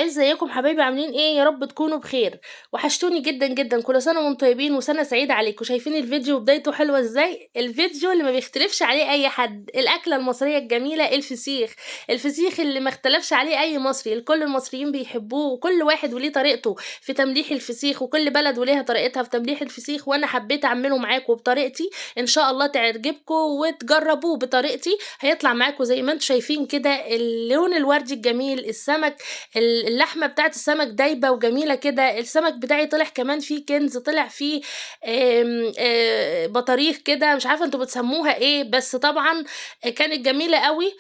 ازيكم حبايبي عاملين ايه؟ يا رب تكونوا بخير. وحشتوني جدا جدا. كل سنه وانتم طيبين وسنه سعيده عليكم. شايفين الفيديو بدايته حلوه ازاي؟ الفيديو اللي ما بيختلفش عليه اي حد، الاكله المصريه الجميله الفسيخ. الفسيخ اللي ما اختلفش عليه اي مصري، الكل المصريين بيحبوه، وكل واحد وليه طريقته في تمليح الفسيخ، وكل بلد وليها طريقتها في تمليح الفسيخ، وانا حبيت اعمله معاكم بطريقتي. ان شاء الله تعجبكم وتجربوه بطريقتي، هيطلع معاكم زي ما انتم شايفين كده، اللون الوردي الجميل. السمك، اللحمه بتاعت السمك دايبه وجميله كده. السمك بتاعي طلع كمان فيه كنز، طلع فيه بطاريخ كده، مش عارفه انتوا بتسموها ايه، بس طبعا كانت جميله قوي.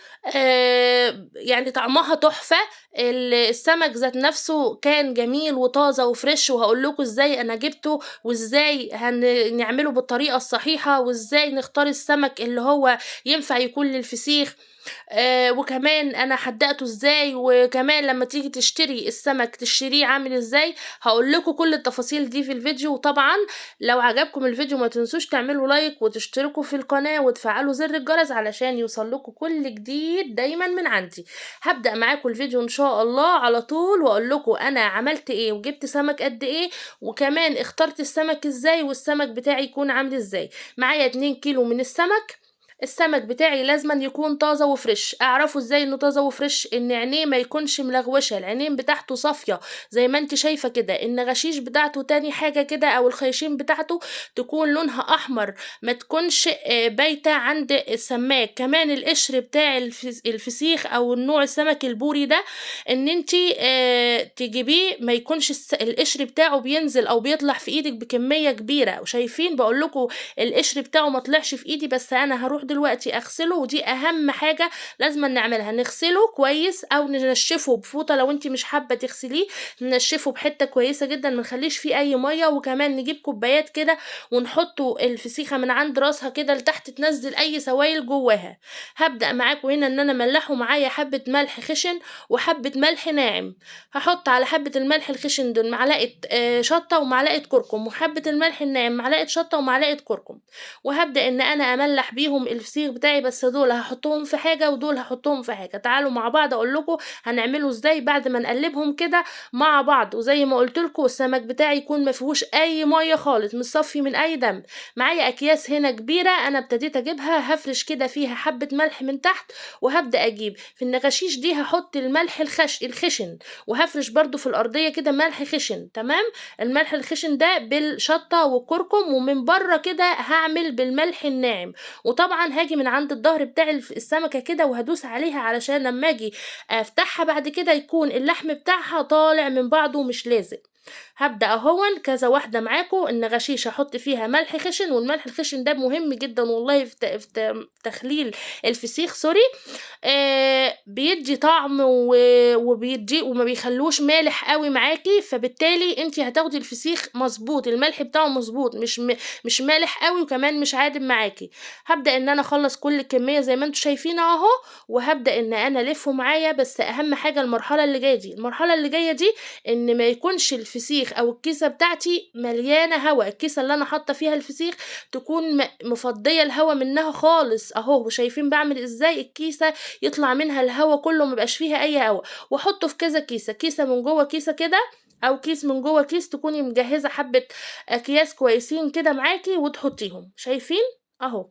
يعني طعمها تحفه. السمك ذات نفسه كان جميل وطازه وفريش، وهقول لكم ازاي انا جبته، وازاي هنعمله بالطريقه الصحيحه، وازاي نختار السمك اللي هو ينفع يكون للفسيخ. وكمان انا حدقته ازاي، وكمان لما تيجي تشتري السمك تشتريه عامل ازاي. هقول لكم كل التفاصيل دي في الفيديو. وطبعا لو عجبكم الفيديو ما تنسوش تعملوا لايك وتشتركوا في القناة وتفعلوا زر الجرس علشان يوصلكوا كل جديد دايما من عندي. هبدأ معاكم الفيديو ان شاء الله على طول، واقول لكم انا عملت ايه وجبت سمك قد ايه، وكمان اخترت السمك ازاي، والسمك بتاعي يكون عامل ازاي. معايا 2 كيلو من السمك. السمك بتاعي لازما يكون طازه وفريش. اعرفه ازاي انه طازه وفريش؟ ان عينيه ما يكونش ملغوشه، العينين بتاعته صافيه زي ما انت شايفه كده. النغشيش بتاعته تاني حاجه كده، او الخيشين بتاعته تكون لونها احمر، ما تكونش بايته عند السماك. كمان القشر بتاع الفسيخ او النوع السمك البوري ده، ان انت تجيبيه ما يكونش القشر بتاعه بينزل او بيطلع في ايدك بكميه كبيره. وشايفين بقول لكم القشر بتاعه ما طلعش في ايدي، بس انا هروح دلوقتي اغسله، ودي اهم حاجه لازم نعملها. نغسله كويس او ننشفه بفوطه، لو انت مش حابه تغسليه ننشفه بحته كويسه جدا، ما نخليش فيه اي ميه. وكمان نجيب كوبايات كده ونحطه الفسيخه من عند راسها كده لتحت، تنزل اي سوائل جواها. هبدا معاكم هنا ان انا ملحه. معايا حبه ملح خشن وحبه ملح ناعم. هحط على حبه الملح الخشن دول معلقه شطه ومعلقه كركم، وحبه الملح الناعم معلقه شطه ومعلقه كركم. وهبدأ ان انا املح بيهم الفسيخ بتاعي، بس دول هحطهم في حاجة ودول هحطهم في حاجة. تعالوا مع بعض اقول لكم هنعمله ازاي بعد ما نقلبهم كده مع بعض. وزي ما قلت لكم السمك بتاعي يكون ما فيهوش اي ميه خالص، مصفي من اي دم. معايا اكياس هنا كبيرة انا ابتديت اجيبها، هفرش كده فيها حبة ملح من تحت، وهبدأ اجيب في النغشيش دي هحط الملح الخشن، وهفرش برضو في الارضية كده ملح خشن. تمام. الملح الخشن ده بالشطة والكركم، ومن بره كده هعمل بالملح الناعم. وطبعا هاجي من عند الظهر بتاع السمكة كده وهدوس عليها علشان لما اجي افتحها بعد كده يكون اللحم بتاعها طالع من بعضه مش لازق. هبدأ اهون كذا واحدة معاكم. النغشيش هحط فيها ملح خشن، والملح الخشن ده مهم جدا والله في تخليل الفسيخ، سوري. بيدي طعم وبيدي وما بيخلوش مالح قوي معاكي، فبالتالي انت هتاخدي الفسيخ مظبوط، الملح بتاعه مظبوط، مش مالح قوي وكمان مش عادم معاكي. هبدأ ان انا اخلص كل الكمية زي ما انتم شايفين اهو، وهبدأ ان انا الفه معايا. بس اهم حاجة المرحلة اللي جاية دي، المرحلة اللي جاية دي ان ما يكونش الفسيخ او الكيسة بتاعتي مليانة هواء. الكيسة اللي انا حاطة فيها الفسيخ تكون مفضية الهواء منها خالص اهو. وشايفين بعمل ازاي الكيسة يطلع منها الهواء كله، مبقاش فيها اي هواء. واحطه في كذا كيسة، كيسة من جوه كيسة كده، او كيس من جوه كيس. تكوني مجهزة حبة اكياس كويسين كده معاكي وتحطيهم. شايفين اهو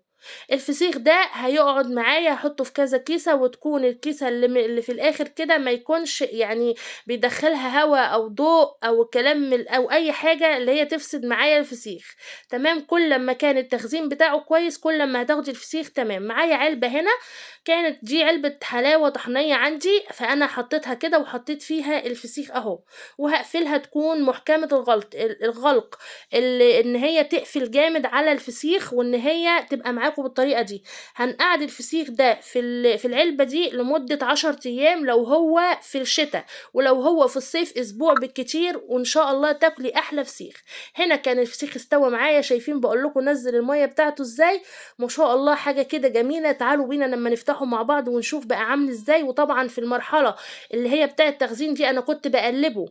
الفسيخ ده هيقعد معايا، احطه في كذا كيسة، وتكون الكيسة اللي في الاخر كده ما يكونش يعني بيدخلها هواء او ضوء او كلام او اي حاجة اللي هي تفسد معايا الفسيخ. تمام. كل لما كان التخزين بتاعه كويس كل لما هتاخدي الفسيخ تمام. معايا علبة هنا، كانت دي علبة حلاوة طحنية عندي، فانا حطيتها كده وحطيت فيها الفسيخ اهو. وهقفلها تكون محكمة الغلق، اللي ان هي تقفل جامد على الفسيخ، وان هي تبقى معاكم بالطريقة دي. هنقعد الفسيخ ده في العلبة دي لمدة 10 ايام لو هو في الشتاء، ولو هو في الصيف اسبوع بالكتير، وان شاء الله تاكلي احلى فسيخ. هنا كان الفسيخ استوى معايا، شايفين بقول لكم نزل المية بتاعته ازاي، ما شاء الله حاجة كده جميلة. تعالوا بينا لما نفتحه مع بعض ونشوف بقى عامل ازاي. وطبعا في المرحلة اللي هي بتاعة التخزين دي انا كنت بقلبه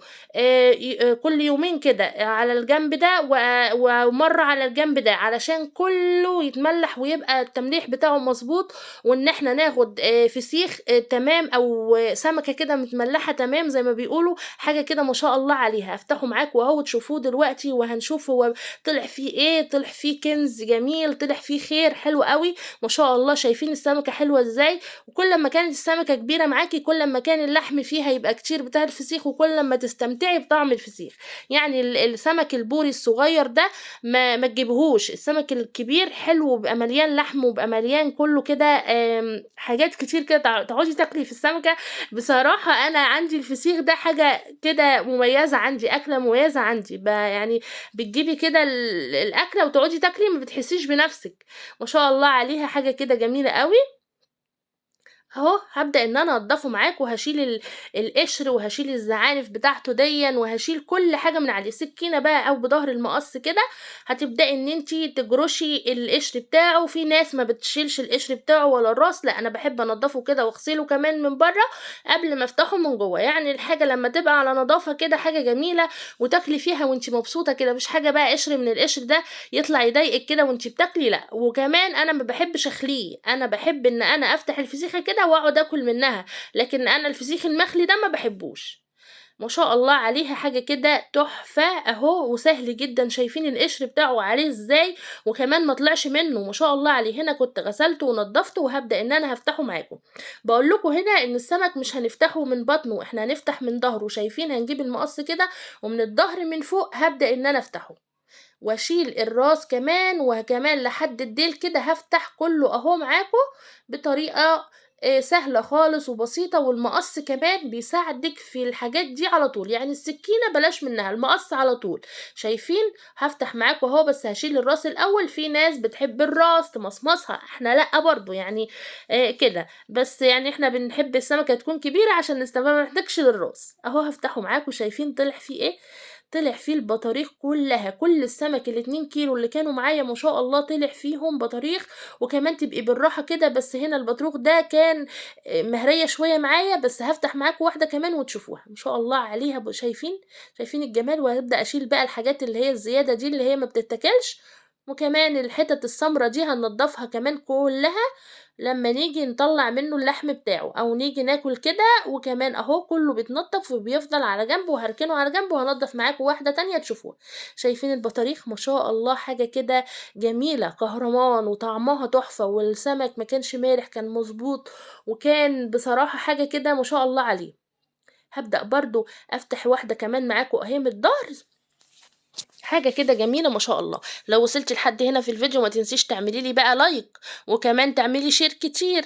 كل يومين كده على الجنب ده ومرة على الجنب ده، علشان كله يتملح ويبقى التمليح بتاعه مضبوط، وإن إحنا ناخد فسيخ تمام، أو سمكة كده متملحة تمام زي ما بيقولوا، حاجة كده ما شاء الله عليها. هافتحه معاكم أهو تشوفوه دلوقتي، وهنشوف هو طلع فيه إيه. طلع فيه كنز جميل، طلع فيه خير حلو أوي ما شاء الله. شايفين السمكة حلوة إزاي؟ وكل ما كانت السمكة كبيرة معاكي كل ما كان اللحم فيها يبقى كتير بتاع الفسيخ، وكل ما تستمتعي بطعم الفسيخ. يعني السمك البوري الصغير ده ما تجيبهوش. السمك الكبير حلو وبيبقى مليان لحم وبيبقى مليان كله كده حاجات كتير كده تقعدي تاكلي في السمكة. بصراحة أنا عندي الفسيخ ده حاجة كده مميزة عندي، أكلة مميزة عندي. يعني بتجيبي كده الأكلة وتقعدي تاكلي ما بتحسيش بنفسك. ما شاء الله عليها، حاجة كده جميلة قوي. اهو هبدأ ان انا انضفه معاك، وهشيل القشر، وهشيل الزعانف بتاعته ديا، وهشيل كل حاجة من عليه. سكينة بقى او بظهر المقص كده هتبدأي ان انتي تجرشي القشر بتاعه. في ناس ما بتشيلش القشر بتاعه ولا الراس، لا انا بحب انضفه كده واغسله كمان من بره قبل ما افتحه من جوه. يعني الحاجة لما تبقى على نظافة كده حاجة جميلة، وتاكلي فيها وانتي مبسوطة كده، مش حاجة بقى قشر من القشر ده يطلع يضايقك كده وانتي بتاكلي، لا. وكمان انا ما بحبش اخليه، انا بحب ان انا افتح الفسيخة كده واقعد اكل منها، لكن انا الفسيخ المخلي ده ما بحبوش. ما شاء الله عليها، حاجة كده تحفة اهو، وسهل جدا. شايفين القشر بتاعه عليه ازاي، وكمان ما طلعش منه ما شاء الله عليه. هنا كنت غسلته ونضفته، وهبدأ ان انا هفتحه معاكم. بقول لكم هنا ان السمك مش هنفتحه من بطنه، احنا هنفتح من ظهره. شايفين؟ هنجيب المقص كده ومن الظهر من فوق هبدأ ان انا افتحه، واشيل الراس كمان، وكمان لحد الديل كده هفتح كله اهو معاكم بطريقة سهلة خالص وبسيطة. والمقص كمان بيساعدك في الحاجات دي على طول، يعني السكينة بلاش منها، المقص على طول. شايفين؟ هفتح معاكم اهو، بس هشيل الراس الاول. في ناس بتحب الراس تمصمصها، احنا لا برضو يعني كده. بس يعني احنا بنحب السمكة تكون كبيرة عشان نستخدمها، ما نحتاجش للراس. اهو هفتحه معاكم. شايفين طلع فيه ايه؟ طلع فيه البطاريخ كلها، كل السمك ال2 كيلو اللي كانوا معايا ما شاء الله طلع فيهم بطاريخ. وكمان تبقي بالراحة كده، بس هنا البطروخ ده كان مهرية شوية معايا، بس هفتح معاكم واحدة كمان وتشوفوها ما شاء الله عليها. شايفين؟ شايفين الجمال؟ وهبدأ اشيل بقى الحاجات اللي هي الزيادة دي اللي هي ما بتتاكلش. وكمان الحتت السمرة دي هننضفها كمان كلها لما نيجي نطلع منه اللحم بتاعه، او نيجي ناكل كده. وكمان اهو كله بيتنضف وبيفضل على جنب، وهركنه على جنب، وهنضف معاكم واحدة تانية تشوفوها. شايفين البطاريخ؟ ما شاء الله حاجة كده جميلة كهرمان، وطعمها تحفة، والسمك ما كانش مالح، كان مظبوط، وكان بصراحة حاجة كده ما شاء الله عليه. هبدأ برضو افتح واحدة كمان معاكم اهي من الظهر، حاجة كده جميلة ما شاء الله. لو وصلتي لحد هنا في الفيديو ما تنسيش تعملي لي بقى لايك، وكمان تعملي شير كتير،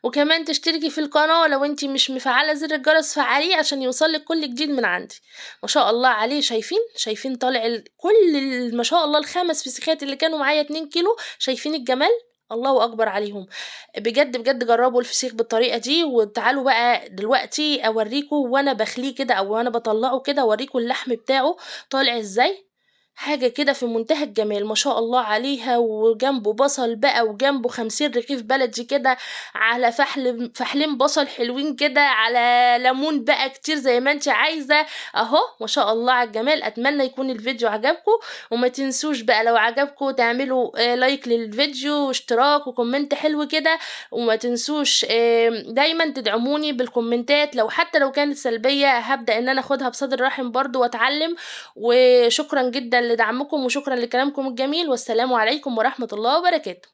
وكمان تشتركي في القناة لو انتي مش مفعلة زر الجرس، فعليه عشان يوصلك كل جديد من عندي. ما شاء الله عليه. شايفين؟ شايفين طالع كل ما شاء الله ال5 فسيخات اللي كانوا معايا 2 كيلو. شايفين الجمال؟ الله اكبر عليهم. بجد بجد جربوا الفسيخ بالطريقة دي. وتعالوا بقى دلوقتي اوريكم وانا بخليه كده، او وانا بطلعه كده، اوريكم اللحم بتاعه طالع ازاي. حاجة كده في منتهى الجمال ما شاء الله عليها. وجنبه بصل بقى، وجنبه 50 رغيف بلدي كده، على فحلين بصل حلوين كده، على ليمون بقى كتير زي ما انت عايزة. اهو ما شاء الله على الجمال. اتمنى يكون الفيديو عجبكم، وما تنسوش بقى لو عجبكم تعملوا لايك للفيديو، واشتراك، وكومنت حلو كده. وما تنسوش دايما تدعموني بالكومنتات، لو حتى لو كانت سلبية هبدأ ان انا اخدها بصدر رحم برضو واتعلم. وشكرا جدا لدعمكم، وشكرا لكلامكم الجميل، والسلام عليكم ورحمة الله وبركاته.